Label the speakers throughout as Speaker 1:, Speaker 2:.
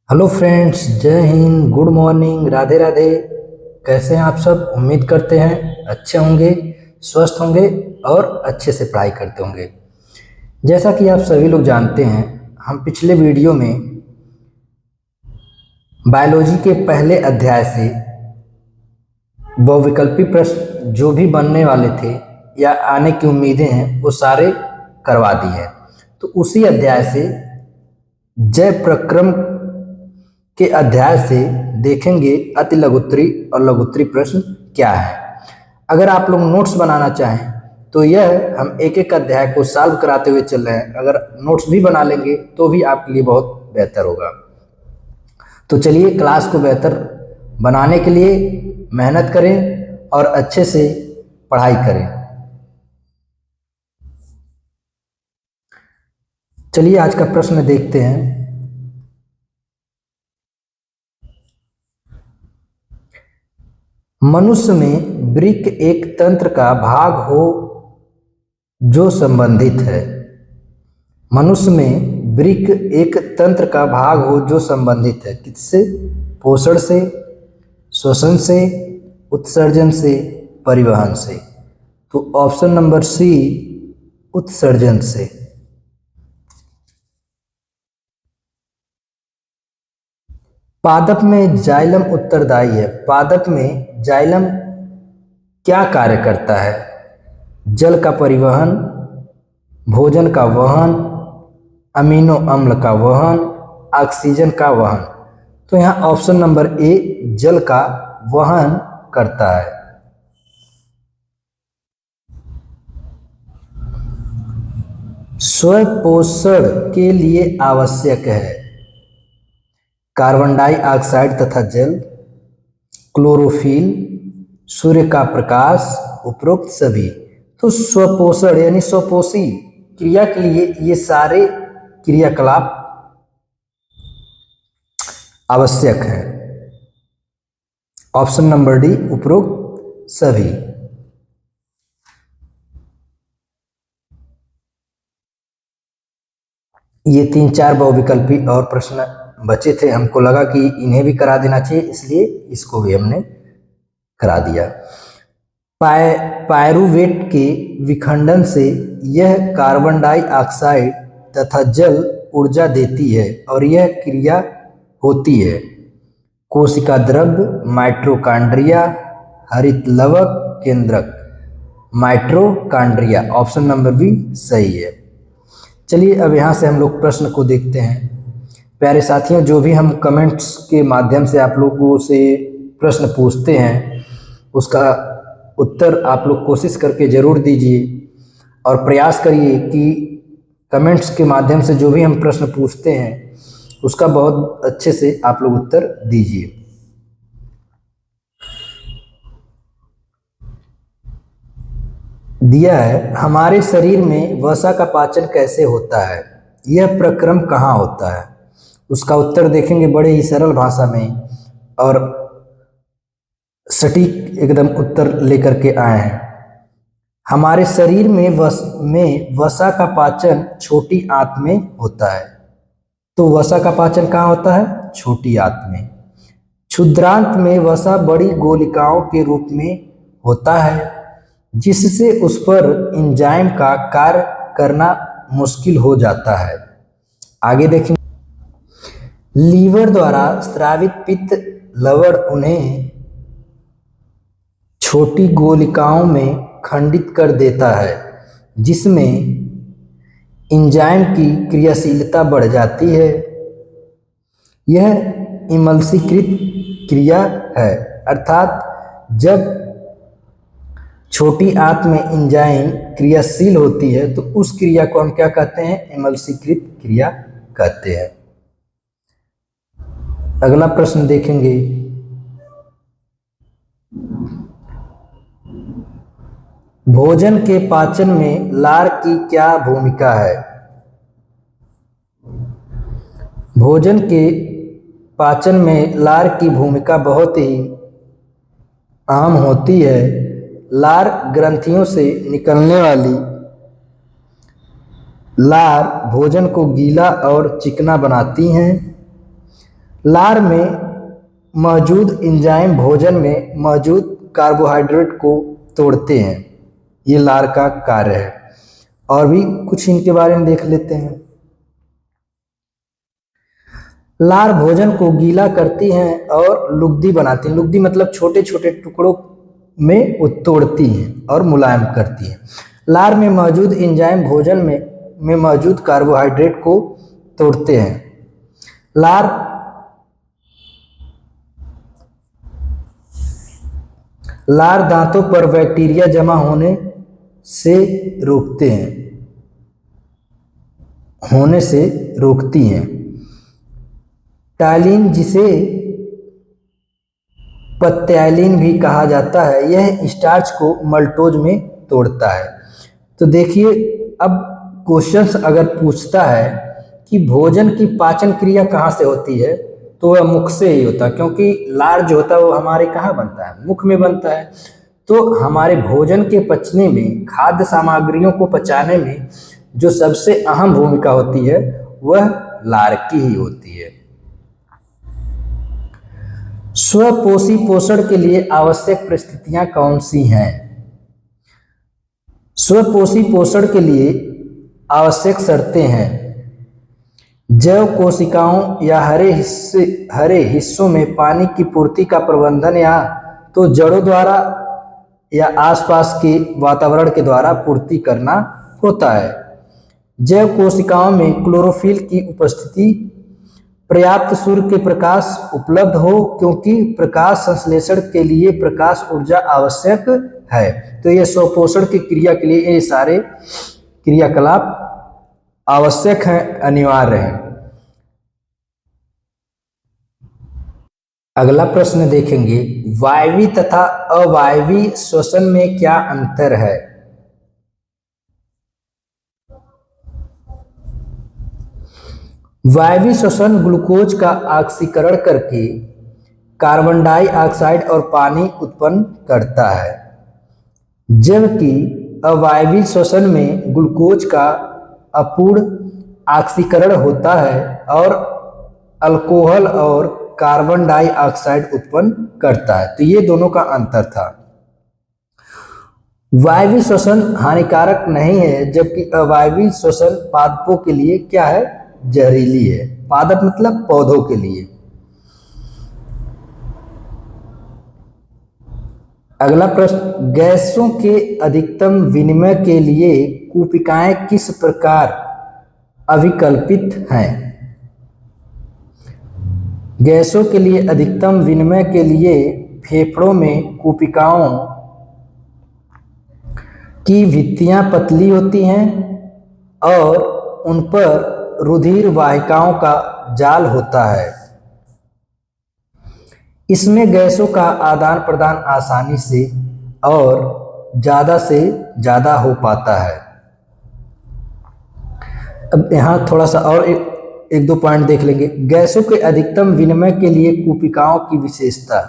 Speaker 1: Hello friends, जय Hind, good morning, Radhe Radhe. कैसे हैं आप सब? उम्मीद करते हैं अच्छे होंगे, स्वस्थ होंगे और अच्छे से पढ़ाई करते होंगे। जैसा कि आप सभी लोग जानते हैं, हम पिछले वीडियो में बायोलॉजी के पहले अध्याय से बहुविकल्पी प्रश्न जो भी बनने वाले थे या आने की उम्मीदें हैं वो सारे करवा दिए हैं। तो उसी अध्याय से जय प्रक्रम के अध्याय से देखेंगे अति लघुत्तरी और लघुत्तरी प्रश्न क्या है। अगर आप लोग नोट्स बनाना चाहें तो यह हम एक एक अध्याय को सॉल्व कराते हुए चल रहे हैं। अगर नोट्स भी बना लेंगे तो भी आपके लिए बहुत बेहतर होगा। तो चलिए, क्लास को बेहतर बनाने के लिए मेहनत करें और अच्छे से पढ़ाई करें। चलिए आज का प्रश्न देखते हैं। मनुष्य में वृक्क एक तंत्र का भाग हो जो संबंधित है। मनुष्य में वृक्क एक तंत्र का भाग हो जो संबंधित है। किससे? पोषण से, श्वसन से, उत्सर्जन से, परिवहन से। तो ऑप्शन नंबर सी, उत्सर्जन से। पादप में जाइलम उत्तरदायी है। पादप में जाइलम क्या कार्य करता है? जल का परिवहन, भोजन का वहन, अमीनो अम्ल का वहन, ऑक्सीजन का वहन। तो यहाँ ऑप्शन नंबर ए, जल का वहन करता है। स्वपोषण के लिए आवश्यक है कार्बन डाइऑक्साइड तथा जल, क्लोरोफिल, सूर्य का प्रकाश, उपरोक्त सभी। तो स्वपोषण यानी स्वपोषी क्रिया के लिए ये सारे क्रियाकलाप आवश्यक है। ऑप्शन नंबर डी, उपरोक्त सभी। ये 3-4 बहुविकल्पी और प्रश्न बचे थे। हमको लगा कि इन्हें भी करा देना चाहिए, इसलिए इसको भी हमने करा दिया। पायरुवेट के विखंडन से यह कार्बन डाइऑक्साइड तथा जल ऊर्जा देती है और यह क्रिया होती है कोशिका द्रव्य, माइटोकॉन्ड्रिया, हरित लवक, केंद्रक। माइटोकॉन्ड्रिया, ऑप्शन नंबर बी सही है। चलिए अब यहाँ से हम लोग प्रश्न को देखते हैं। प्यारे साथियों, जो भी हम कमेंट्स के माध्यम से आप लोगों से प्रश्न पूछते हैं उसका उत्तर आप लोग कोशिश करके ज़रूर दीजिए और प्रयास करिए कि कमेंट्स के माध्यम से जो भी हम प्रश्न पूछते हैं उसका बहुत अच्छे से आप लोग उत्तर दीजिए। दिया है, हमारे शरीर में वसा का पाचन कैसे होता है? यह प्रक्रम कहाँ होता है? उसका उत्तर देखेंगे बड़े ही सरल भाषा में और सटीक एकदम उत्तर लेकर के आए हैं। हमारे शरीर में वसा का पाचन छोटी आंत में होता है। तो वसा का पाचन कहाँ होता है? छोटी आंत में। क्षुद्रांत में वसा बड़ी गोलिकाओं के रूप में होता है जिससे उस पर एंजाइम का कार्य करना मुश्किल हो जाता है। आगे देखें, लीवर द्वारा स्रावित पित्त लवण उन्हें छोटी गोलिकाओं में खंडित कर देता है जिसमें एंजाइम की क्रियाशीलता बढ़ जाती है। यह इमल्सीकृत क्रिया है, अर्थात जब छोटी आंत में एंजाइम क्रियाशील होती है तो उस क्रिया को हम क्या कहते हैं? इमल्सीकृत क्रिया कहते हैं। अगला प्रश्न देखेंगे। भोजन के पाचन में लार की क्या भूमिका है? भोजन के पाचन में लार की भूमिका बहुत ही अहम होती है। लार ग्रंथियों से निकलने वाली लार भोजन को गीला और चिकना बनाती हैं। लार में मौजूद एंजाइम भोजन में मौजूद कार्बोहाइड्रेट को तोड़ते हैं। ये लार का कार्य है। और भी कुछ इनके बारे में देख लेते हैं। लार भोजन को गीला करती हैं और लुगदी बनाती हैं। लुगदी मतलब छोटे छोटे टुकड़ों में वो तोड़ती हैं और मुलायम करती हैं। लार में मौजूद एंजाइम भोजन में मौजूद कार्बोहाइड्रेट को तोड़ते हैं। लार दांतों पर बैक्टीरिया जमा होने से रोकती हैं। टालिन, जिसे पत्यालिन भी कहा जाता है, यह स्टार्च को मल्टोज में तोड़ता है। तो देखिए, अब क्वेश्चंस अगर पूछता है कि भोजन की पाचन क्रिया कहाँ से होती है, तो वह मुख से ही होता है, क्योंकि लार जो होता है वो हमारे कहाँ बनता है, मुख में बनता है। तो हमारे भोजन के पचने में, खाद्य सामग्रियों को पचाने में जो सबसे अहम भूमिका होती है वह लार की ही होती है। स्वपोषी पोषण के लिए आवश्यक परिस्थितियां कौन सी हैं? स्वपोषी पोषण के लिए आवश्यक शर्तें हैं। जैव कोशिकाओं या हरे हिस्सों में पानी की पूर्ति का प्रबंधन या तो जड़ों द्वारा या आसपास के वातावरण के द्वारा पूर्ति करना होता है। जैव कोशिकाओं में क्लोरोफिल की उपस्थिति, पर्याप्त सूर्य के प्रकाश उपलब्ध हो, क्योंकि प्रकाश संश्लेषण के लिए प्रकाश ऊर्जा आवश्यक है। तो ये स्वपोषण की क्रिया के लिए ये सारे क्रियाकलाप आवश्यक हैं, अनिवार्य हैं। अगला प्रश्न देखेंगे, वायवीय तथा अवायवीय श्वसन में क्या अंतर है? वायवीय श्वसन ग्लूकोज का ऑक्सीकरण करके कार्बन डाइऑक्साइड और पानी उत्पन्न करता है, जबकि अवायवीय श्वसन में ग्लूकोज का अपूर्ण ऑक्सीकरण होता है और अल्कोहल और कार्बन डाइऑक्साइड उत्पन्न करता है। तो ये दोनों का अंतर था। वायवीय श्वसन हानिकारक नहीं है, जबकि अवायवीय श्वसन पादपों के लिए क्या है? जहरीली है। पादप मतलब पौधों के लिए। अगला प्रश्न, गैसों के अधिकतम विनिमय के लिए कूपिकाएं किस प्रकार अभिकल्पित हैं? गैसों के लिए अधिकतम विनिमय के लिए फेफड़ों में कूपिकाओं की भित्तियां पतली होती हैं और उन पर रुधिर वाहिकाओं का जाल होता है। इसमें गैसों का आदान प्रदान आसानी से और ज़्यादा से ज़्यादा हो पाता है। अब यहाँ थोड़ा सा और एक दो पॉइंट देख लेंगे। गैसों के अधिकतम विनिमय के लिए कूपिकाओं की विशेषता।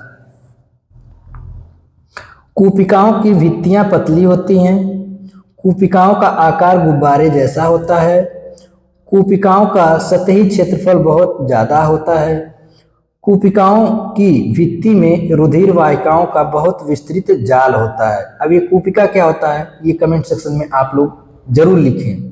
Speaker 1: कूपिकाओं की भित्तियां पतली होती हैं। कूपिकाओं का आकार गुब्बारे जैसा होता है। कूपिकाओं का सतही क्षेत्रफल बहुत ज़्यादा होता है। कूपिकाओं की भित्ति में रुधिर वाहिकाओं का बहुत विस्तृत जाल होता है। अब ये कूपिका क्या होता है, ये कमेंट सेक्शन में आप लोग जरूर लिखें।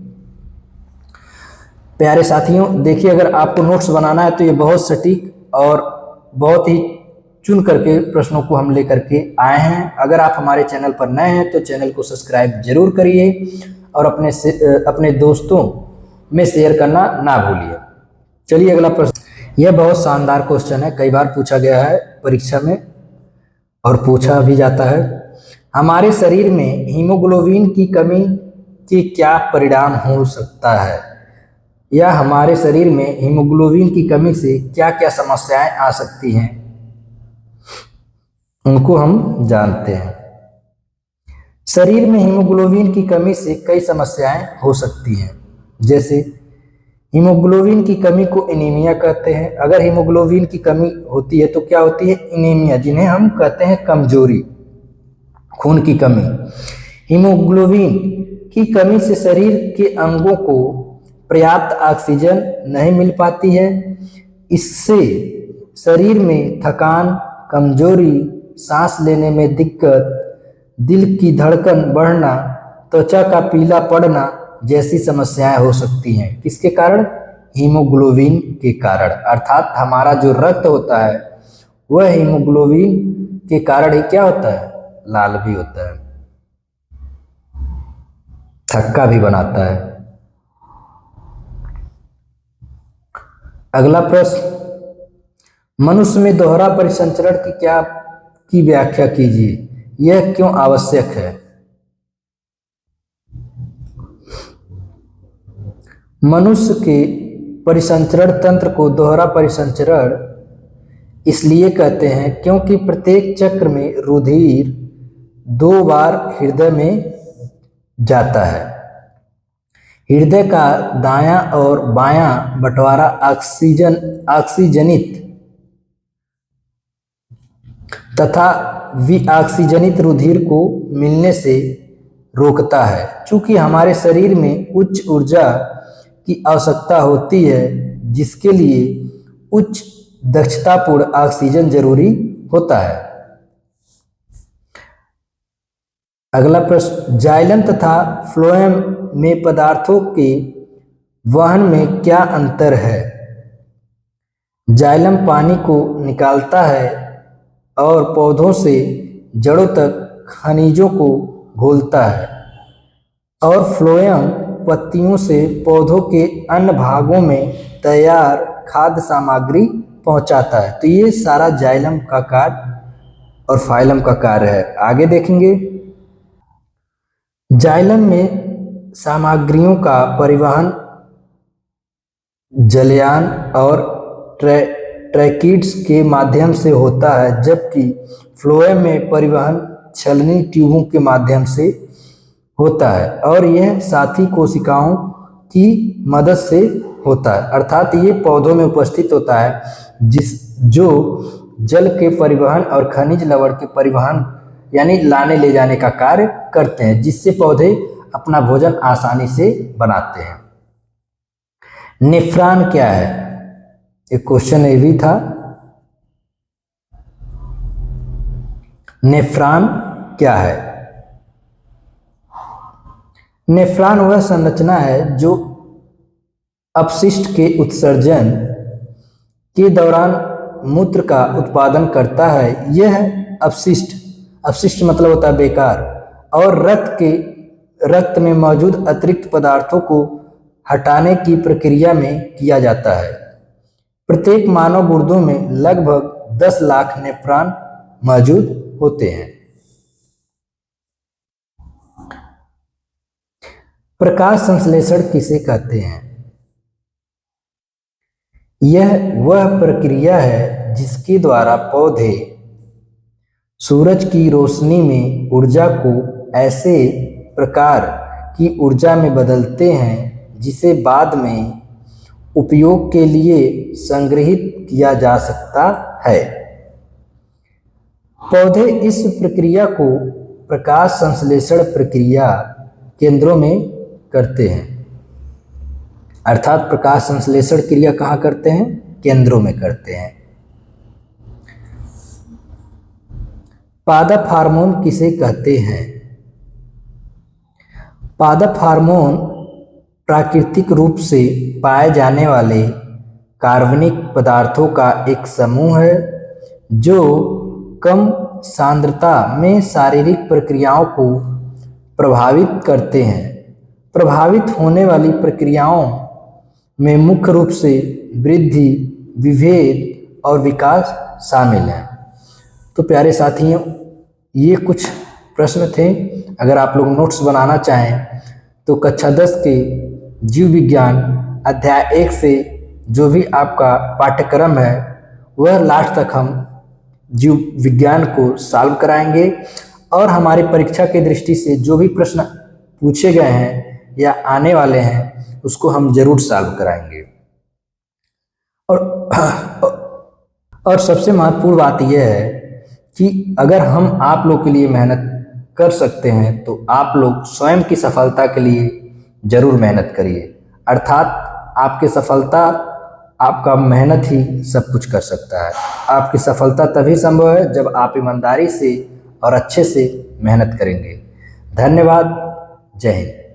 Speaker 1: प्यारे साथियों, देखिए, अगर आपको नोट्स बनाना है तो ये बहुत सटीक और बहुत ही चुन करके प्रश्नों को हम लेकर के आए हैं। अगर आप हमारे चैनल पर नए हैं तो चैनल को सब्सक्राइब जरूर करिए और अपने दोस्तों में शेयर करना ना भूलिए। चलिए अगला प्रश्न। यह बहुत शानदार क्वेश्चन है, कई बार पूछा गया है परीक्षा में और पूछा भी जाता है। हमारे शरीर में हीमोग्लोबिन की कमी के क्या परिणाम हो सकता है, या हमारे शरीर में हीमोग्लोबिन की कमी से क्या क्या समस्याएं आ सकती हैं, उनको हम जानते हैं। शरीर में हीमोग्लोबिन की कमी से कई समस्याएं हो सकती हैं, जैसे हीमोग्लोबिन की कमी को एनीमिया कहते हैं। अगर हीमोग्लोबिन की कमी होती है तो क्या होती है? एनीमिया, जिन्हें हम कहते हैं कमजोरी, खून की कमी। हीमोग्लोबिन की कमी से शरीर के अंगों को पर्याप्त ऑक्सीजन नहीं मिल पाती है। इससे शरीर में थकान, कमजोरी, सांस लेने में दिक्कत, दिल की धड़कन बढ़ना, त्वचा का पीला पड़ना जैसी समस्याएं हो सकती हैं। किसके कारण? हीमोग्लोबिन के कारण। अर्थात हमारा जो रक्त होता है वह हीमोग्लोबिन के कारण ही क्या होता है? लाल भी होता है, थक्का भी बनाता है। अगला प्रश्न, मनुष्य में दोहरा परिसंचरण की व्याख्या कीजिए, यह क्यों आवश्यक है? मनुष्य के परिसंचरण तंत्र को दोहरा परिसंचरण इसलिए कहते हैं क्योंकि प्रत्येक चक्र में रुधिर 2 बार हृदय में जाता है। हृदय का दायां और बायां बंटवारा ऑक्सीजनित तथा विऑक्सीजनित रुधिर को मिलने से रोकता है। चूंकि हमारे शरीर में उच्च ऊर्जा की आवश्यकता होती है, जिसके लिए उच्च दक्षतापूर्ण ऑक्सीजन जरूरी होता है। अगला प्रश्न, जाइलम तथा फ्लोएम में पदार्थों के वहन में क्या अंतर है? जाइलम पानी को निकालता है और पौधों से जड़ों तक खनिजों को घोलता है, और फ्लोएम पत्तियों से पौधों के अन्य भागों में तैयार खाद्य सामग्री पहुंचाता है। तो ये सारा जाइलम का कार्य और फाइलम का कार्य है। आगे देखेंगे, जाइलम में सामग्रियों का परिवहन जलयान और ट्रैकिड्स के माध्यम से होता है, जबकि फ्लोएम में परिवहन छलनी ट्यूबों के माध्यम से होता है, और यह साथी कोशिकाओं की मदद से होता है। अर्थात ये पौधों में उपस्थित होता है जो जल के परिवहन और खनिज लवण के परिवहन यानी लाने ले जाने का कार्य करते हैं, जिससे पौधे अपना भोजन आसानी से बनाते हैं। नेफ्रॉन क्या है? एक क्वेश्चन ये भी था। नेफ्रॉन क्या है? नेफ्रॉन वह संरचना है जो अपशिष्ट के उत्सर्जन के दौरान मूत्र का उत्पादन करता है। यह अपशिष्ट मतलब होता है बेकार, और रक्त में मौजूद अतिरिक्त पदार्थों को हटाने की प्रक्रिया में किया जाता है। प्रत्येक मानव गुर्दों में लगभग 10 लाख नेफ्रॉन मौजूद होते हैं। प्रकाश संश्लेषण किसे कहते हैं? यह वह प्रक्रिया है जिसके द्वारा पौधे सूरज की रोशनी में ऊर्जा को ऐसे प्रकार की ऊर्जा में बदलते हैं जिसे बाद में उपयोग के लिए संग्रहित किया जा सकता है। पौधे इस प्रक्रिया को प्रकाश संश्लेषण प्रक्रिया केंद्रों में करते हैं। अर्थात प्रकाश संश्लेषण क्रिया कहाँ करते हैं? केंद्रों में करते हैं। पादप हार्मोन किसे कहते हैं? पादप हार्मोन प्राकृतिक रूप से पाए जाने वाले कार्बनिक पदार्थों का एक समूह है जो कम सांद्रता में शारीरिक प्रक्रियाओं को प्रभावित करते हैं। प्रभावित होने वाली प्रक्रियाओं में मुख्य रूप से वृद्धि, विभेद और विकास शामिल हैं। तो प्यारे साथियों, ये कुछ प्रश्न थे। अगर आप लोग नोट्स बनाना चाहें तो कक्षा 10 के जीव विज्ञान अध्याय 1 से जो भी आपका पाठ्यक्रम है वह लास्ट तक हम जीव विज्ञान को सॉल्व कराएंगे, और हमारी परीक्षा की दृष्टि से जो भी प्रश्न पूछे गए हैं या आने वाले हैं उसको हम जरूर सॉल्व कराएंगे। और सबसे महत्वपूर्ण बात यह है कि अगर हम आप लोग के लिए मेहनत कर सकते हैं तो आप लोग स्वयं की सफलता के लिए जरूर मेहनत करिए। अर्थात आपकी सफलता आपका मेहनत ही सब कुछ कर सकता है। आपकी सफलता तभी संभव है जब आप ईमानदारी से और अच्छे से मेहनत करेंगे। धन्यवाद। जय हिंद।